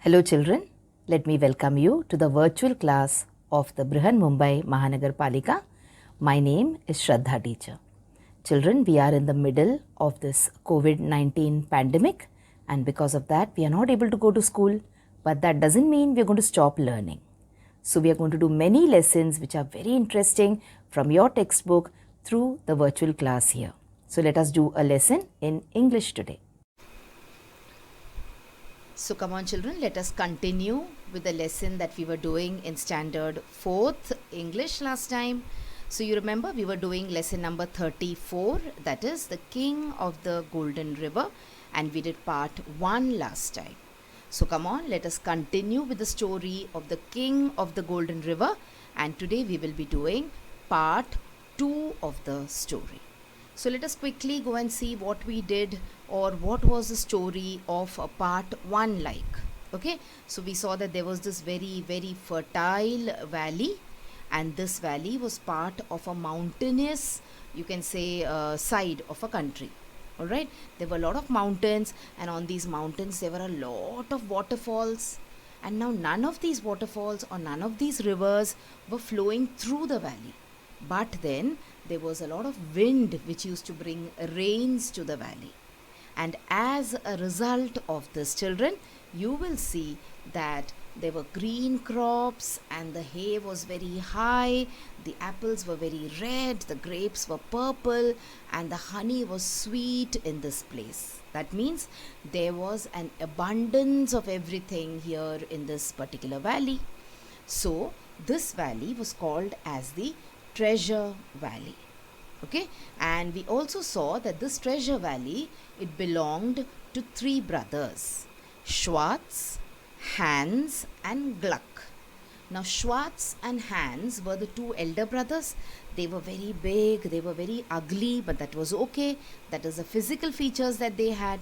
Hello children, let me welcome you to the virtual class of the Brihan Mumbai Mahanagar Palika. My name is Shraddha teacher. Children, we are in the middle of this COVID-19 pandemic, and because of that we are not able to go to school, but that doesn't mean we are going to stop learning. So we are going to do many lessons which are very interesting from your textbook through the virtual class here. So let us do a lesson in English today. So come on children, let us continue with the lesson that we were doing in standard 4th English last time. So you remember we were doing lesson number 34, that is the King of the Golden River, and we did part 1 last time. So come on, let us continue with the story of the King of the Golden River, and today we will be doing part 2 of the story. So let us quickly go and see what we did or what was the story of part 1 like. Okay, so we saw that there was this very fertile valley, and this valley was part of a mountainous, you can say, side of a country. Alright, there were a lot of mountains, and on these mountains there were a lot of waterfalls, and now none of these waterfalls or none of these rivers were flowing through the valley. But then there was a lot of wind which used to bring rains to the valley. And as a result of this, children, you will see that there were green crops and the hay was very high, the apples were very red, the grapes were purple, and the honey was sweet in this place. That means there was an abundance of everything here in this particular valley. So this valley was called as the Treasure Valley. Okay, and we also saw that this Treasure Valley, it belonged to 3 brothers, Schwartz, Hans and Gluck. Now Schwartz and Hans were the 2 elder brothers. They were very big, they were very ugly, but that was okay. That is the physical features that they had.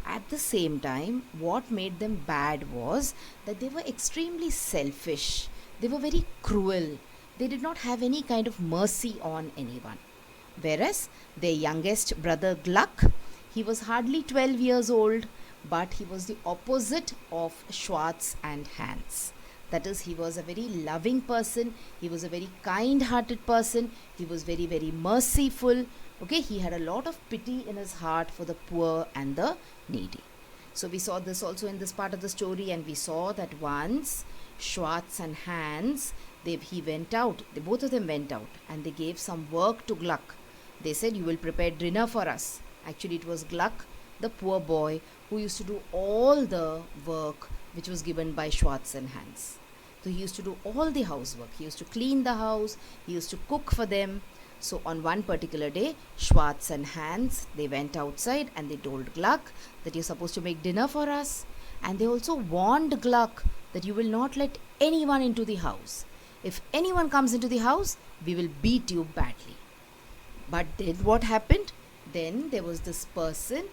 At the same time, what made them bad was that they were extremely selfish. They were very cruel. They did not have any kind of mercy on anyone. Whereas their youngest brother Gluck, he was hardly 12 years old, but he was the opposite of Schwartz and Hans. That is, he was a very loving person, he was a very kind-hearted person, he was very merciful. Okay, he had a lot of pity in his heart for the poor and the needy. So we saw this also in this part of the story, and we saw that once Schwartz and Hans, both of them went out, and they gave some work to Gluck. They said, you will prepare dinner for us. Actually, it was Gluck, the poor boy, who used to do all the work which was given by Schwartz and Hans. So he used to do all the housework. He used to clean the house, he used to cook for them. So on one particular day, Schwartz and Hans, they went outside and they told Gluck that you're supposed to make dinner for us. And they also warned Gluck that you will not let anyone into the house. If anyone comes into the house, we will beat you badly. But then what happened? Then there was this person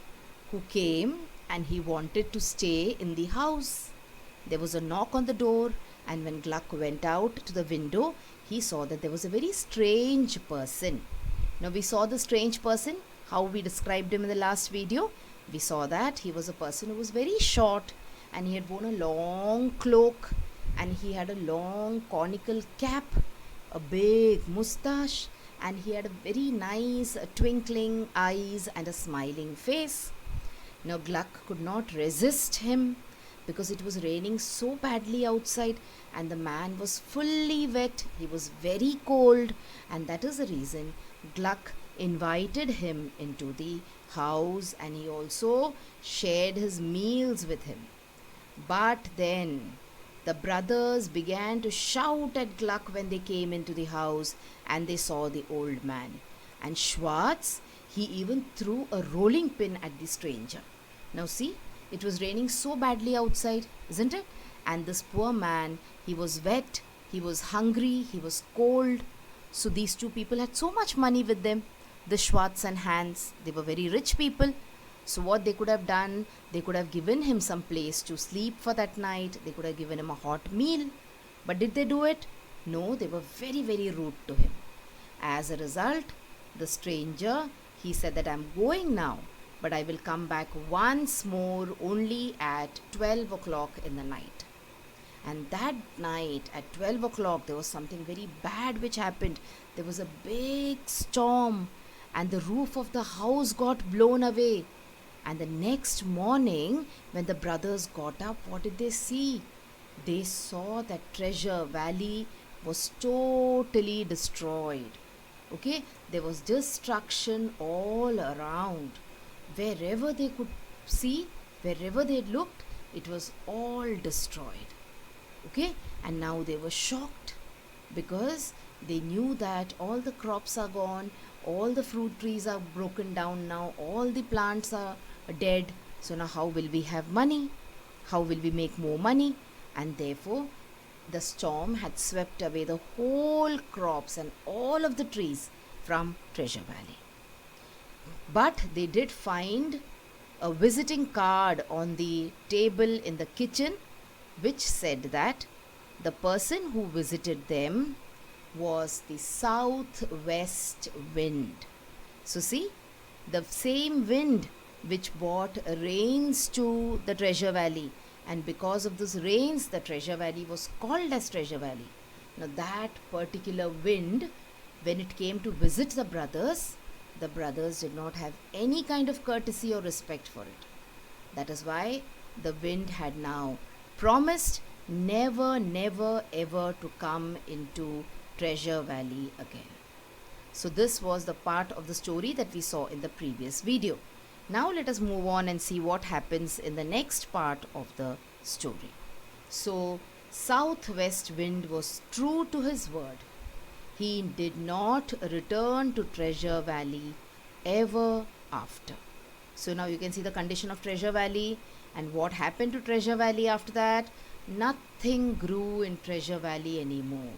who came and he wanted to stay in the house. There was a knock on the door, and when Gluck went out to the window, he saw that there was a very strange person. Now we saw the strange person, how we described him in the last video. We saw that he was a person who was very short, and he had worn a long cloak, and he had a long conical cap, a big moustache, and he had a very nice twinkling eyes and a smiling face. Now Gluck could not resist him because it was raining so badly outside, and the man was fully wet, he was very cold, and that is the reason Gluck invited him into the house, and he also shared his meals with him. But then the brothers began to shout at Gluck when they came into the house and they saw the old man. And Schwartz, he even threw a rolling pin at the stranger. Now see, it was raining so badly outside, isn't it? And this poor man, he was wet, he was hungry, he was cold. So these 2 people had so much money with them. The Schwartz and Hans, they were very rich people. So what they could have done, they could have given him some place to sleep for that night. They could have given him a hot meal. But did they do it? No, they were very rude to him. As a result, the stranger, he said that I'm going now. but I will come back once more only at 12 o'clock in the night. And that night at 12 o'clock, there was something very bad which happened. There was a big storm, and the roof of the house got blown away. And the next morning, when the brothers got up, what did they see? They saw that Treasure Valley was totally destroyed. Okay, there was destruction all around. Wherever they could see, wherever they looked, it was all destroyed. Okay, and now they were shocked because they knew that all the crops are gone, all the fruit trees are broken down now, all the plants are dead. So now how will we have money? How will we make more money? And therefore the storm had swept away the whole crops and all of the trees from Treasure Valley. But they did find a visiting card on the table in the kitchen which said that the person who visited them was the southwest wind. So see, the same wind which brought rains to the Treasure Valley, and because of this rains the Treasure Valley was called as Treasure Valley. Now that particular wind, when it came to visit the brothers did not have any kind of courtesy or respect for it. That is why the wind had now promised never ever to come into Treasure Valley again. So this was the part of the story that we saw in the previous video. Now let us move on and see what happens in the next part of the story. So southwest wind was true to his word. He did not return to Treasure Valley ever after. So now you can see the condition of Treasure Valley, and what happened to Treasure Valley after that. Nothing grew in Treasure Valley anymore.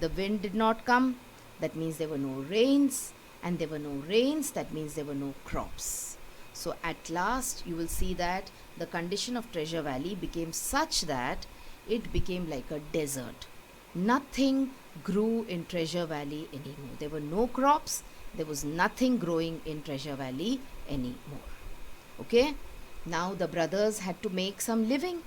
The wind did not come, that means there were no rains, and there were no rains, that means there were no crops. So at last you will see that the condition of Treasure Valley became such that it became like a desert. Nothing grew in Treasure Valley anymore. There were no crops, there was nothing growing in Treasure Valley anymore. Okay, now the brothers had to make some living.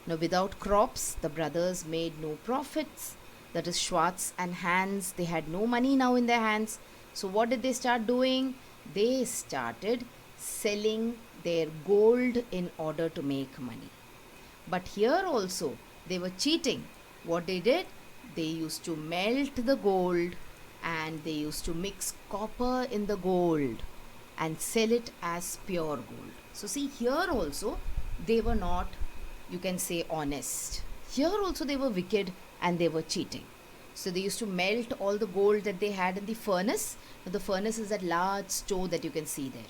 Now without crops, the brothers made no profits. That is, Schwartz and Hans, they had no money now in their hands. So what did they start doing? They started selling their gold in order to make money. But here also they were cheating. What they did? They used to melt the gold and they used to mix copper in the gold and sell it as pure gold. So see, here also they were not, you can say, honest. Here also they were wicked and they were cheating. So they used to melt all the gold that they had in the furnace. Now the furnace is that large stove that you can see there.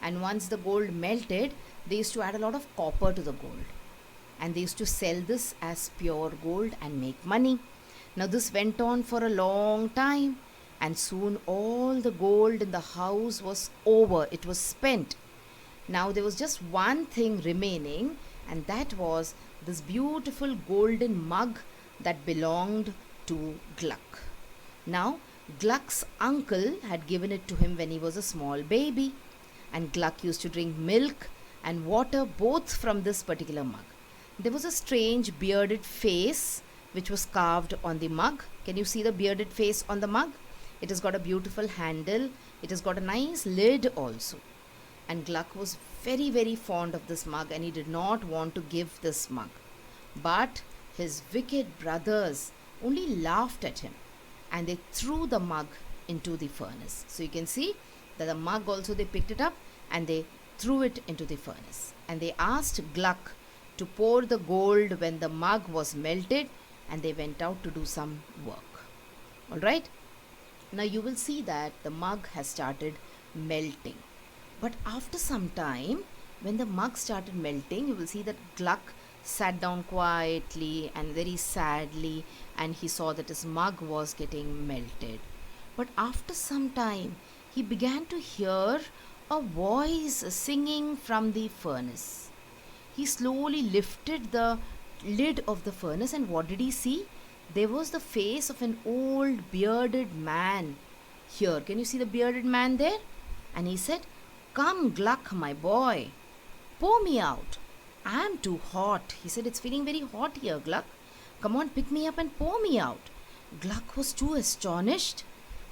And once the gold melted, they used to add a lot of copper to the gold. And they used to sell this as pure gold and make money. Now this went on for a long time, and soon all the gold in the house was over. It was spent. Now there was just one thing remaining, and that was this beautiful golden mug that belonged to Gluck. Now Gluck's uncle had given it to him when he was a small baby, and Gluck used to drink milk and water both from this particular mug. There was a strange bearded face which was carved on the mug. Can you see the bearded face on the mug? It has got a beautiful handle. It has got a nice lid also. And Gluck was very fond of this mug, and he did not want to give this mug. But his wicked brothers only laughed at him, and they threw the mug into the furnace. So you can see that the mug also, they picked it up and they threw it into the furnace. And they asked Gluck to pour the gold when the mug was melted, and they went out to do some work. Alright. Now you will see that the mug has started melting. But after some time, when the mug started melting, you will see that Gluck sat down quietly and very sadly, and he saw that his mug was getting melted. But after some time, he began to hear a voice singing from the furnace. He slowly lifted the lid of the furnace, and what did he see? There was the face of an old bearded man. Here, can you see the bearded man there? And he said, "Come, Gluck, my boy, pour me out. I am too hot." He said, "It's feeling very hot here, Gluck. Come on, pick me up and pour me out." Gluck was too astonished.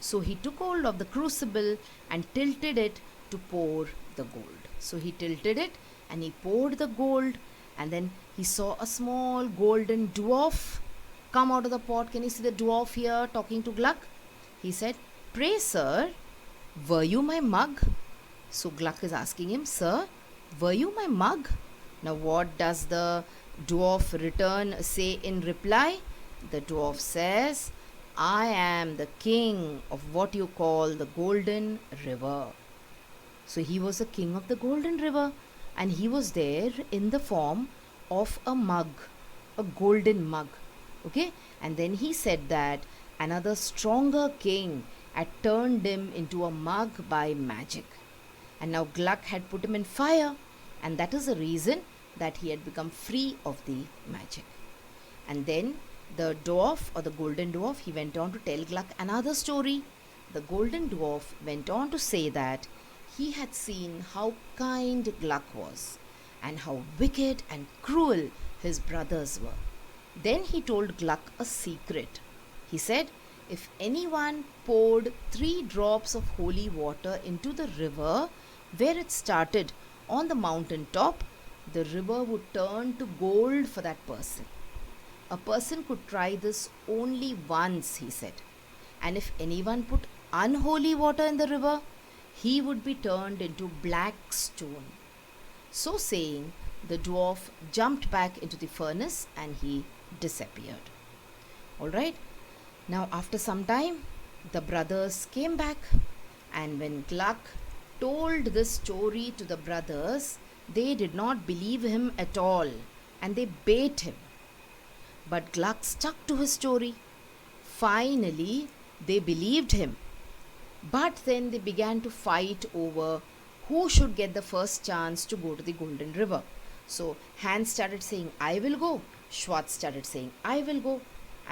So he took hold of the crucible and tilted it to pour the gold. So he tilted it and he poured the gold, and then he saw a small golden dwarf come out of the pot. Can you see the dwarf here talking to Gluck? He said, "Pray, sir, were you my mug?" So Gluck is asking him, "Sir, were you my mug?" Now what does the dwarf return say in reply? The dwarf says, "I am the king of what you call the Golden River." So he was the king of the Golden River, and he was there in the form of a mug, a golden mug. Okay, and then he said that another stronger king had turned him into a mug by magic, and now Gluck had put him in fire, and that is the reason that he had become free of the magic. And then the dwarf, or the golden dwarf, he went on to tell Gluck another story. The golden dwarf went on to say that he had seen how kind Gluck was and how wicked and cruel his brothers were. Then he told Gluck a secret. He said, if anyone poured 3 drops of holy water into the river where it started on the mountain top, the river would turn to gold for that person. A person could try this only once, he said. And if anyone put unholy water in the river, he would be turned into black stone. So saying, the dwarf jumped back into the furnace and he disappeared. Alright, now after some time, the brothers came back, and when Gluck told this story to the brothers, they did not believe him at all, and they bait him. But Gluck stuck to his story. Finally, they believed him. But then they began to fight over who should get the first chance to go to the Golden River. So Hans started saying, "I will go." Schwartz started saying, "I will go."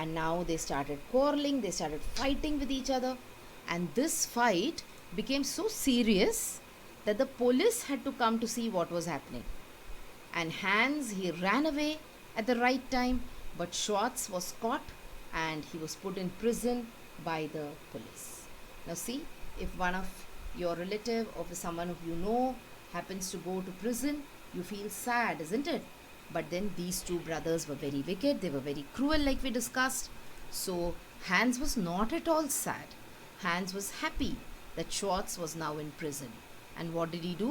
And now they started quarreling, they started fighting with each other. And this fight became so serious that the police had to come to see what was happening. And Hans, he ran away at the right time, but Schwartz was caught and he was put in prison by the police. Now see, if one of your relative or someone of you know happens to go to prison, you feel sad, isn't it? But then these two brothers were very wicked, they were very cruel like we discussed. So Hans was not at all sad. Hans was happy that Schwartz was now in prison. And what did he do?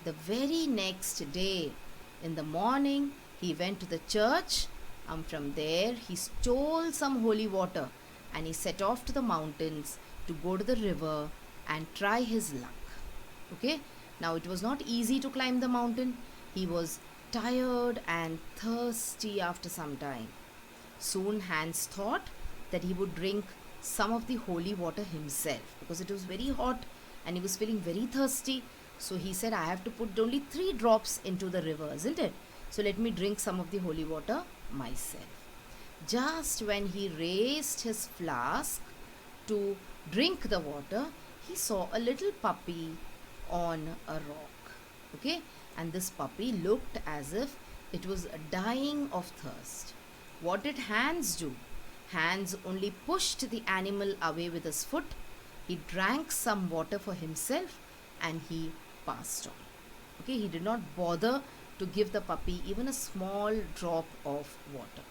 The very next day, in the morning, he went to the church. From there, he stole some holy water and he set off to the mountains to go to the river and try his luck. Okay, now it was not easy to climb the mountain. He was tired and thirsty after some time. Soon Hans thought that he would drink some of the holy water himself because it was very hot and he was feeling very thirsty. So he said, "I have to put only 3 drops into the river, isn't it? So let me drink some of the holy water myself." Just when he raised his flask to drink the water, he saw a little puppy on a rock. Okay, and this puppy looked as if it was dying of thirst. What did Hans do? Hans only pushed the animal away with his foot. He drank some water for himself and he passed on. Okay, he did not bother to give the puppy even a small drop of water.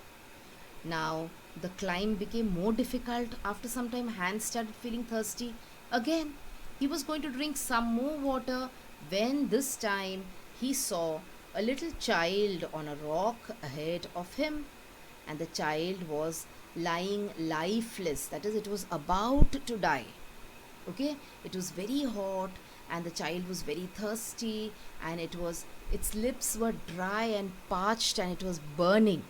Now the climb became more difficult. After some time, Hans started feeling thirsty again. He was going to drink some more water when this time he saw a little child on a rock ahead of him, and the child was lying lifeless. That is, it was about to die. Okay, it was very hot and the child was very thirsty, and its lips were dry and parched and it was burning.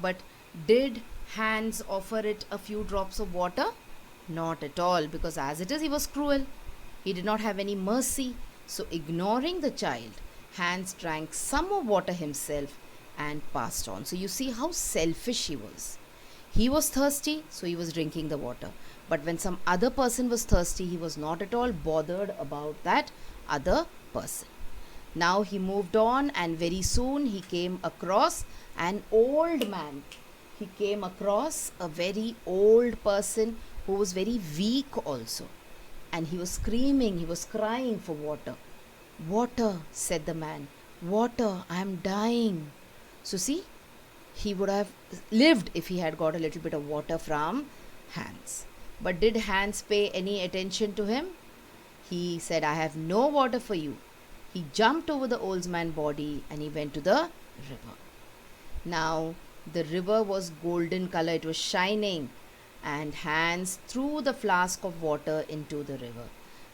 But did Hans offer it a few drops of water? Not at all, because as it is, he was cruel. He did not have any mercy. So ignoring the child, Hans drank some more water himself and passed on. So you see how selfish he was. He was thirsty, so he was drinking the water. But when some other person was thirsty, he was not at all bothered about that other person. Now he moved on, and very soon he came across an old man. He came across a very old person who was very weak also. And he was screaming, he was crying for water. Water, said the man. Water, I am dying. So see, he would have lived if he had got a little bit of water from Hans. But did Hans pay any attention to him? He said, I have no water for you. He jumped over the old man's body and he went to the river. Now, the river was golden color, it was shining, and Hans threw the flask of water into the river.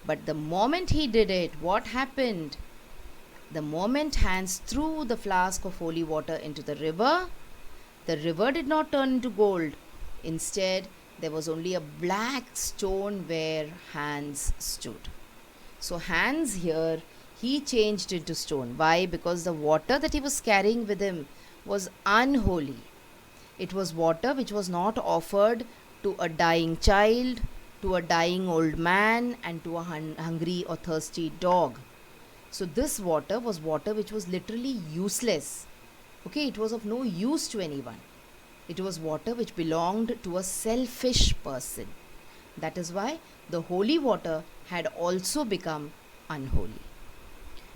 But the moment he did it, what happened? The moment Hans threw the flask of holy water into the river did not turn into gold. Instead, there was only a black stone where Hans stood. So Hans here, he changed into stone. Why? Because the water that he was carrying with him was unholy. It was water which was not offered to a dying child, to a dying old man, and to a hungry or thirsty dog. So this water was water which was literally useless. Okay, it was of no use to anyone. It was water which belonged to a selfish person. That is why the holy water had also become unholy.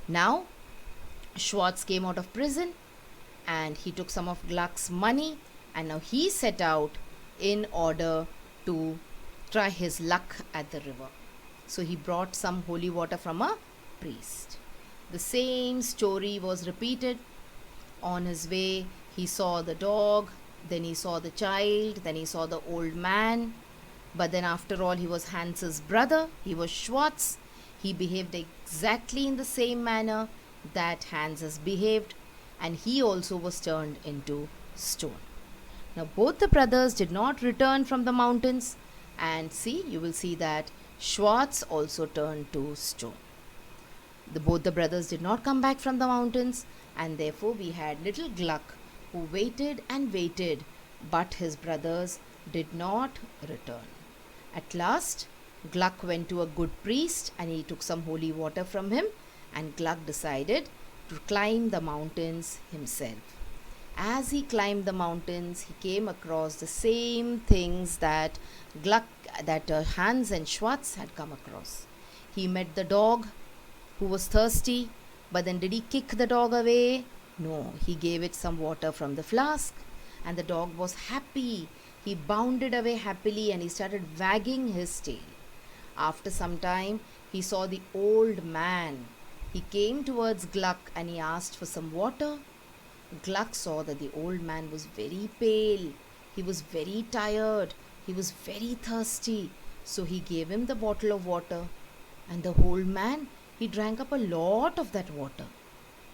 Now, Schwartz came out of prison and he took some of Gluck's money, and now he set out in order to try his luck at the river. So he brought some holy water from a priest. The same story was repeated. On his way, he saw the dog, then he saw the child, then he saw the old man. But then after all, he was Hans's brother, he was Schwartz. He behaved exactly in the same manner that Hans has behaved, and he also was turned into stone. Now both the brothers did not return from the mountains, and see, you will see that Schwartz also turned to stone. Both the brothers did not come back from the mountains, and therefore we had little Gluck who waited and waited, but his brothers did not return. At last, Gluck went to a good priest and he took some holy water from him, and Gluck decided to climb the mountains himself. As he climbed the mountains, he came across the same things that Hans and Schwartz had come across. He met the dog who was thirsty, but then did he kick the dog away? No, he gave it some water from the flask, and the dog was happy. He bounded away happily and he started wagging his tail. After some time, he saw the old man. He came towards Gluck and he asked for some water. Gluck saw that the old man was very pale. He was very tired. He was very thirsty. So he gave him the bottle of water. And the old man, he drank up a lot of that water.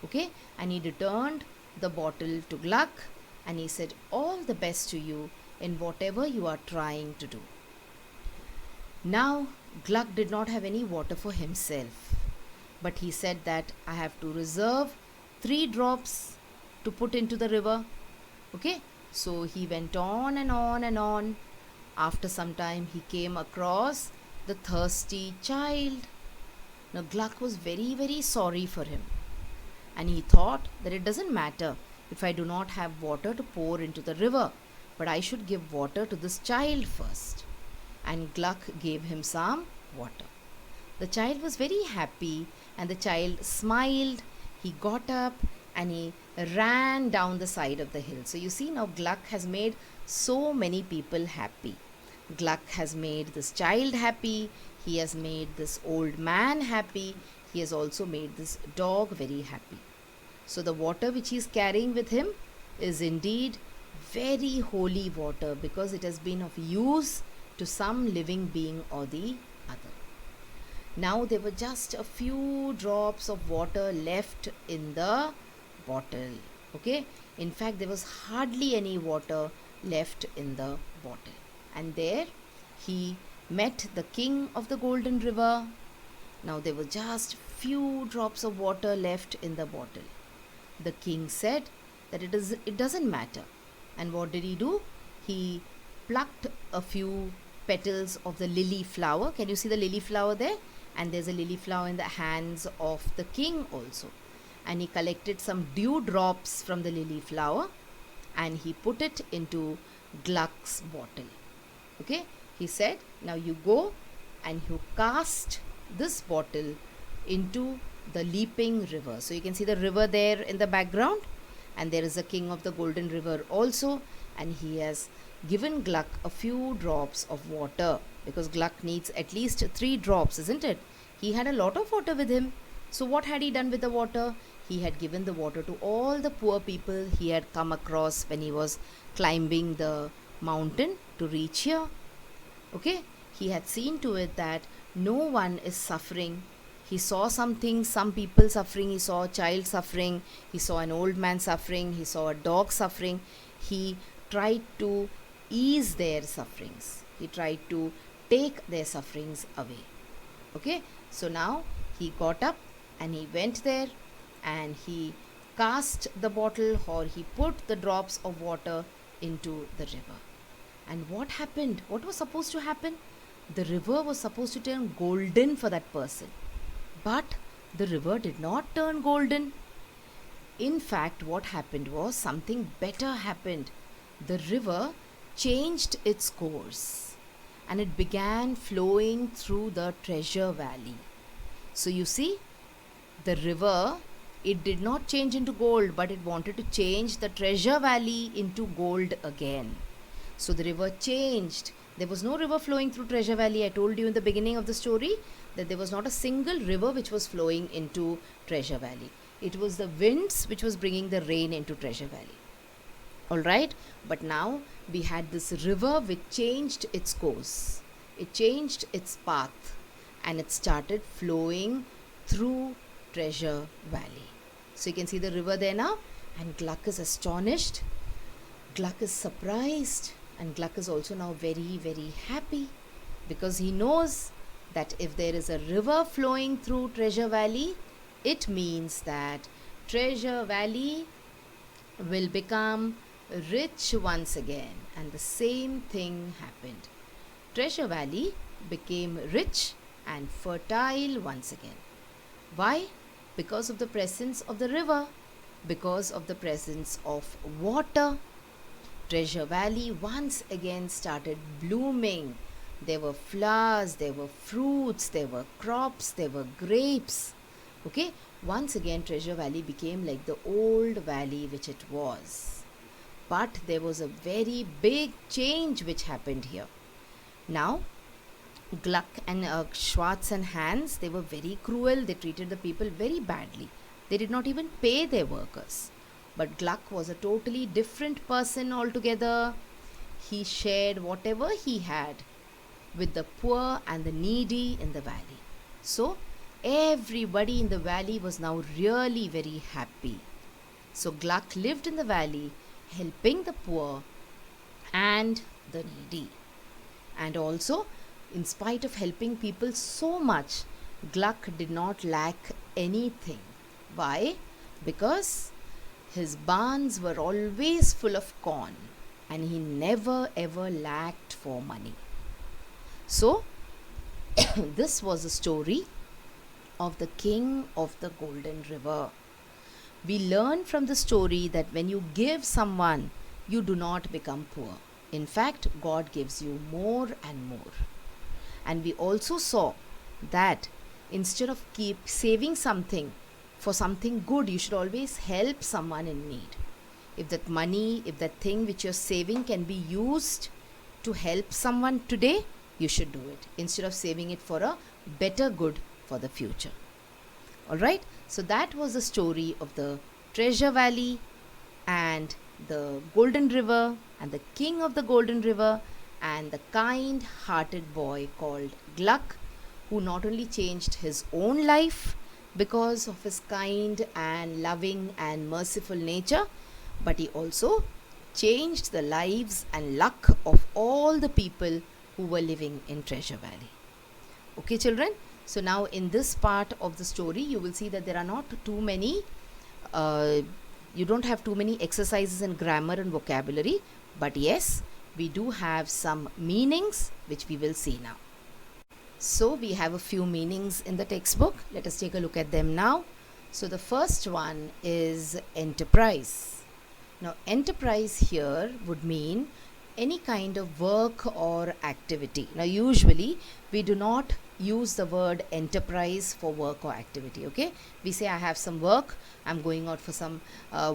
Okay? And he returned the bottle to Gluck and he said, all the best to you in whatever you are trying to do. Now, Gluck did not have any water for himself, but he said that I have to reserve 3 drops to put into the river. Okay, so he went on and on and on. After some time, he came across the thirsty child. Now, Gluck was very, very sorry for him, and he thought that it doesn't matter if I do not have water to pour into the river, but I should give water to this child first. And Gluck gave him some water. The child was very happy and the child smiled. He got up and he ran down the side of the hill. So you see, now Gluck has made so many people happy. Gluck has made this child happy. He has made this old man happy. He has also made this dog very happy. So the water which he is carrying with him is indeed very holy water, because it has been of use to some living being or the other. Now there were just a few drops of water left in the bottle. Okay, in fact there was hardly any water left in the bottle. And there he met the king of the golden river. Now there were just few drops of water left in the bottle. The king said that it doesn't matter. And what did he do? He plucked a few petals of the lily flower. Can you see the lily flower there? and there's a lily flower in the hands of the king also. And he collected some dew drops from the lily flower and he put it into Gluck's bottle. Okay, he said, now you go and you cast this bottle into the leaping river. So you can see the river there in the background, and there is a king of the golden river also, and he has given Gluck a few drops of water, because Gluck needs at least 3 drops, isn't it? He had a lot of water with him. So what had he done with the water? He had given the water to all the poor people he had come across when he was climbing the mountain to reach here. Okay, he had seen to it that no one is suffering. He saw something, some people suffering, he saw a child suffering, he saw an old man suffering, he saw a dog suffering. He tried to ease their sufferings. He tried to take their sufferings away. Okay, so now he got up and he went there and he cast the bottle, or he put the drops of water into the river. And what happened? What was supposed to happen? The river was supposed to turn golden for that person. But the river did not turn golden. In fact, what happened was something better happened. The river changed its course and it began flowing through the treasure valley. So you see, the river, it did not change into gold, but it wanted to change the treasure valley into gold again. So the river changed. There was no river flowing through Treasure Valley. I told you in the beginning of the story that there was not a single river which was flowing into Treasure Valley. It was the winds which was bringing the rain into Treasure Valley. Alright, but now we had this river which changed its course. It changed its path and it started flowing through Treasure Valley. So you can see the river there now, and Gluck is astonished. Gluck is surprised, and Gluck is also now very, very happy, because he knows that if there is a river flowing through Treasure Valley, it means that Treasure Valley will become rich once again. And the same thing happened. Treasure Valley became rich and fertile once again. Why? Because of the presence of the river, because of the presence of water. Treasure Valley once again started blooming. There were flowers, there were fruits, there were crops, there were grapes. Okay, once again Treasure Valley became like the old valley which it was. But there was a very big change which happened here. Now, Gluck and Schwartz and Hans, they were very cruel. They treated the people very badly. They did not even pay their workers. But Gluck was a totally different person altogether. He shared whatever he had with the poor and the needy in the valley. So, everybody in the valley was now really very happy. So, Gluck lived in the valley, helping the poor and the needy. And also, in spite of helping people so much, Gluck did not lack anything. Why? Because his barns were always full of corn and he never ever lacked for money. So, this was a story of the king of the golden river. We learn from the story that when you give someone, you do not become poor. In fact, God gives you more and more. And we also saw that instead of keep saving something for something good, you should always help someone in need. If that money, if that thing which you're saving can be used to help someone today, you should do it instead of saving it for a better good for the future. Alright, so that was the story of the Treasure Valley and the Golden River and the king of the Golden River and the kind-hearted boy called Gluck, who not only changed his own life because of his kind and loving and merciful nature, but he also changed the lives and luck of all the people who were living in Treasure Valley. Okay, children? So now in this part of the story, you will see that there are not too many, you don't have too many exercises in grammar and vocabulary, but yes, we do have some meanings which we will see now. So we have a few meanings in the textbook. Let us take a look at them now. So the first one is enterprise. Now enterprise here would mean any kind of work or activity. Now usually we do not use the word enterprise for work or activity, okay? We say I have some work, I'm going out for some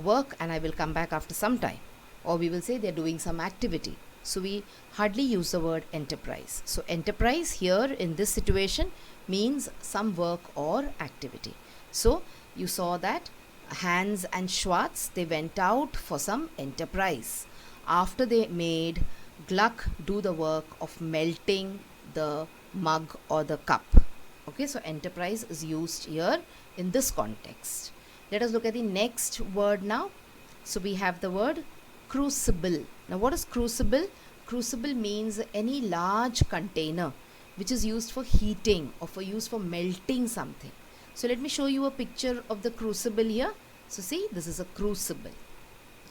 work and I will come back after some time. Or we will say they're doing some activity. So we hardly use the word enterprise. So enterprise here in this situation means some work or activity. So you saw that Hans and Schwartz, they went out for some enterprise after they made Gluck do the work of melting the mug or the cup. Okay, so enterprise is used here in this context. Let us look at the next word now. So we have the word crucible. Now what is crucible? Crucible means any large container which is used for heating or for use for melting something. So let me show you a picture of the crucible here. So see, this is a crucible.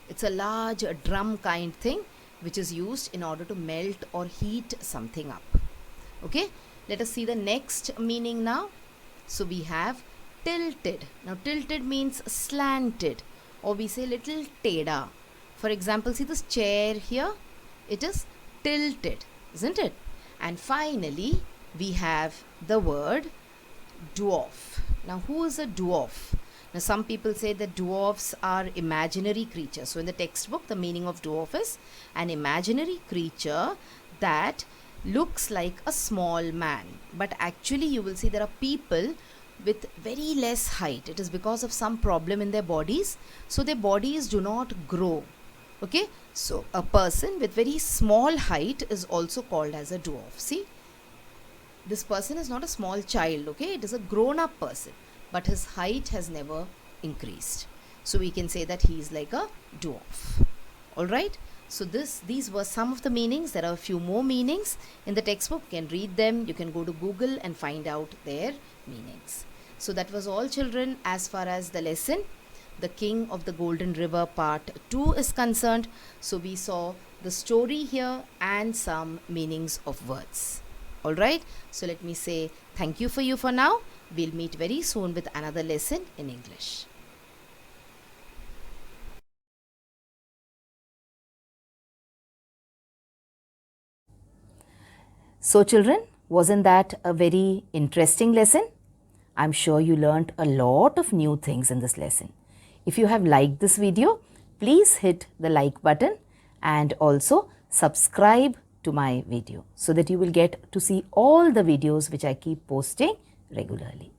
It's a large drum kind thing which is used in order to melt or heat something up. Okay, let us see the next meaning now. So we have tilted. Now tilted means slanted, or we say little teda. For example, see this chair here, it is tilted, isn't it? And finally, we have the word dwarf. Now who is a dwarf? Now some people say that dwarfs are imaginary creatures. So in the textbook, the meaning of dwarf is an imaginary creature that looks like a small man. But actually you will see there are people with very less height. It is because of some problem in their bodies. So their bodies do not grow. Okay, so a person with very small height is also called as a dwarf. See, this person is not a small child, okay, it is a grown-up person, but his height has never increased. So we can say that he is like a dwarf. Alright, so these were some of the meanings. There are a few more meanings in the textbook. You can read them, you can go to Google and find out their meanings. So that was all, children, as far as the lesson The King of the Golden River Part 2 is concerned. So we saw the story here and some meanings of words. Alright, so let me say thank you for now. We'll meet very soon with another lesson in English. So children, wasn't that a very interesting lesson? I'm sure you learnt a lot of new things in this lesson. If you have liked this video, please hit the like button and also subscribe to my video so that you will get to see all the videos which I keep posting regularly.